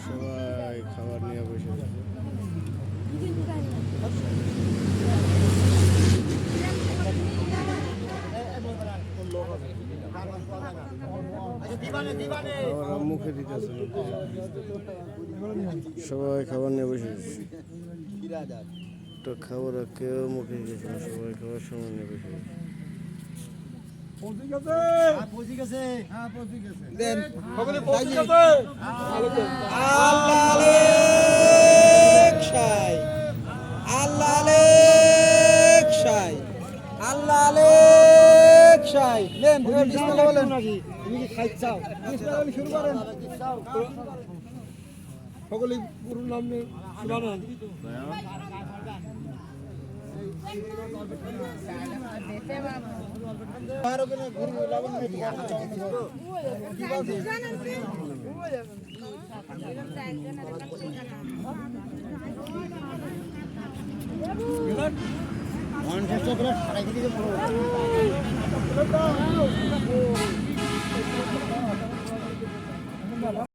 সবাই খাবার নিয়ে বসে আছে। খাবার মুখে দিতেছে, সবাই খাবার নিয়ে বসে আছে। তো খাবার কেউ মুখে দিতেছে না, সবাই খাবার সময় নিয়ে বসে আছে। সকলে গুরুর নাম নিয়ে